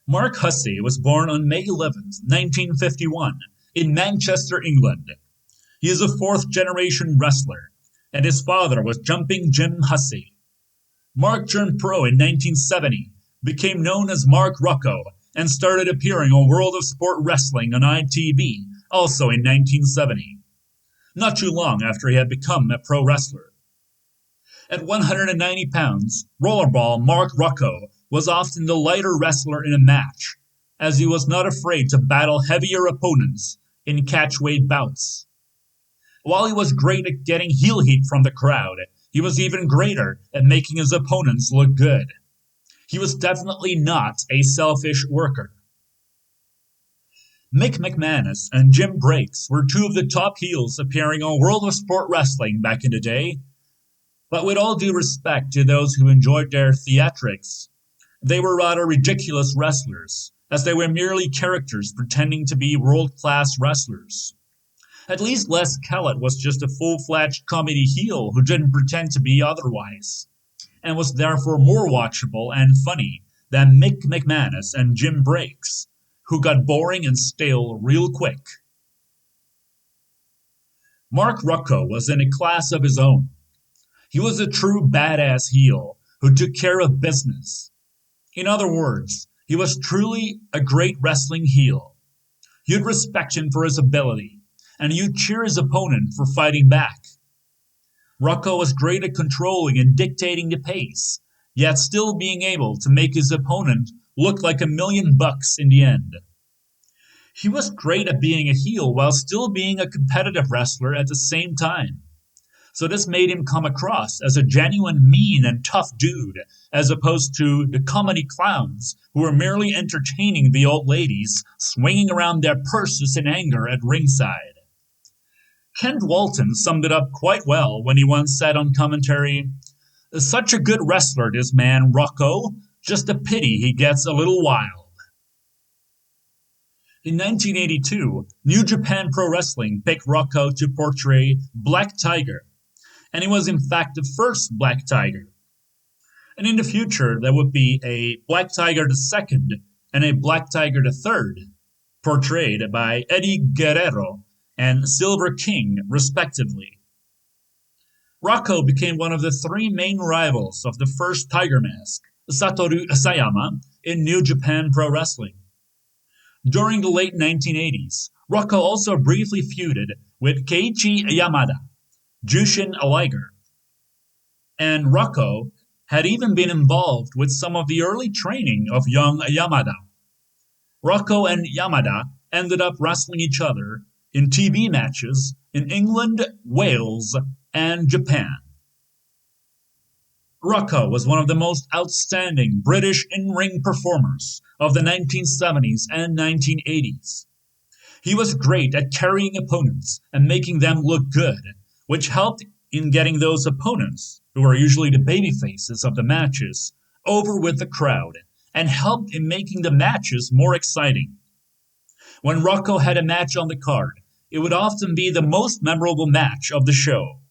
Mark Hussey was born on May 11th, 1951, in Manchester, England. He is a fourth-generation wrestler, and his father was Jumping Jim Hussey. Mark turned pro in 1970, became known as Mark Rocco, and started appearing on World of Sport Wrestling on ITV, also in 1970, not too long after he had become a pro wrestler. At 190 pounds, Rollerball Mark Rocco was often the lighter wrestler in a match, as he was not afraid to battle heavier opponents in catchweight bouts. While he was great at getting heel heat from the crowd, he was even greater at making his opponents look good. He was definitely not a selfish worker. Mick McManus and Jim Breaks were two of the top heels appearing on World of Sport Wrestling back in the day. But with all due respect to those who enjoyed their theatrics, they were rather ridiculous wrestlers, as they were merely characters pretending to be world-class wrestlers. At least Les Kellett was just a full-fledged comedy heel who didn't pretend to be otherwise, and was therefore more watchable and funny than Mick McManus and Jim Breaks, who got boring and stale real quick. Mark Rocco was in a class of his own. He was a true badass heel who took care of business. In other words, he was truly a great wrestling heel. You'd respect him for his ability, and you'd cheer his opponent for fighting back. Rocco was great at controlling and dictating the pace, yet still being able to make his opponent look like $1,000,000 in the end. He was great at being a heel while still being a competitive wrestler at the same time. So this made him come across as a genuine mean and tough dude, as opposed to the comedy clowns who were merely entertaining the old ladies swinging around their purses in anger at ringside. Kent Walton summed it up quite well when he once said on commentary, "Such a good wrestler, this man, Rocco, just a pity he gets a little wild." In 1982, New Japan Pro Wrestling picked Rocco to portray Black Tiger, and he was in fact the first Black Tiger. And in the future, there would be a Black Tiger II and a Black Tiger III, portrayed by Eddie Guerrero and Silver King, respectively. Rocco became one of the three main rivals of the first Tiger Mask, Satoru Sayama, in New Japan Pro Wrestling. During the late 1980s, Rocco also briefly feuded with Keiichi Yamada, Jushin Liger, and Rocco had even been involved with some of the early training of young Yamada. Rocco and Yamada ended up wrestling each other in TV matches in England, Wales, and Japan. Rocco was one of the most outstanding British in-ring performers of the 1970s and 1980s. He was great at carrying opponents and making them look good, which helped in getting those opponents, who are usually the babyfaces of the matches, over with the crowd, and helped in making the matches more exciting. When Rocco had a match on the card, it would often be the most memorable match of the show.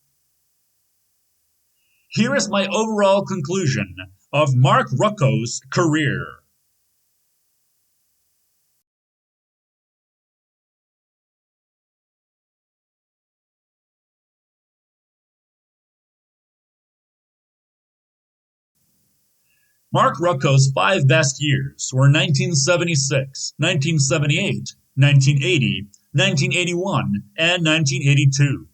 Here is my overall conclusion of Mark Rocco's career. Mark Rocco's five best years were 1976, 1978, 1980, 1981, and 1982.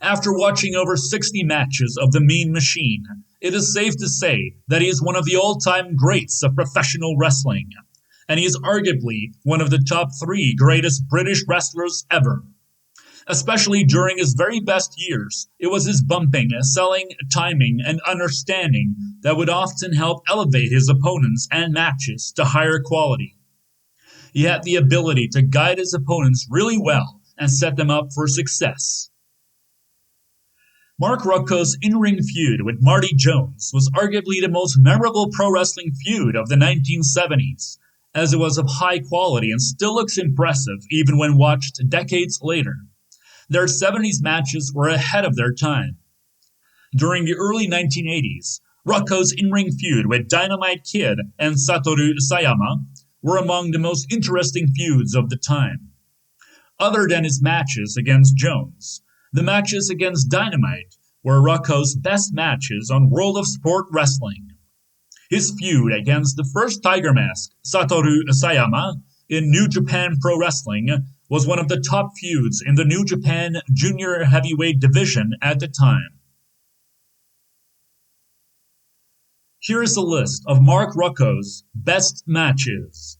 After watching over 60 matches of the Mean Machine, it is safe to say that he is one of the all-time greats of professional wrestling, and he is arguably one of the top three greatest British wrestlers ever. Especially during his very best years, it was his bumping, selling, timing, and understanding that would often help elevate his opponents and matches to higher quality. He had the ability to guide his opponents really well and set them up for success. Mark Rocco's in-ring feud with Marty Jones was arguably the most memorable pro wrestling feud of the 1970s, as it was of high quality and still looks impressive even when watched decades later. Their 70s matches were ahead of their time. During the early 1980s, Rocco's in-ring feud with Dynamite Kid and Satoru Sayama were among the most interesting feuds of the time. Other than his matches against Jones, the matches against Dynamite were Rocco's best matches on World of Sport Wrestling. His feud against the first Tiger Mask, Satoru Sayama, in New Japan Pro Wrestling was one of the top feuds in the New Japan Junior Heavyweight division at the time. Here is a list of Mark Rocco's best matches.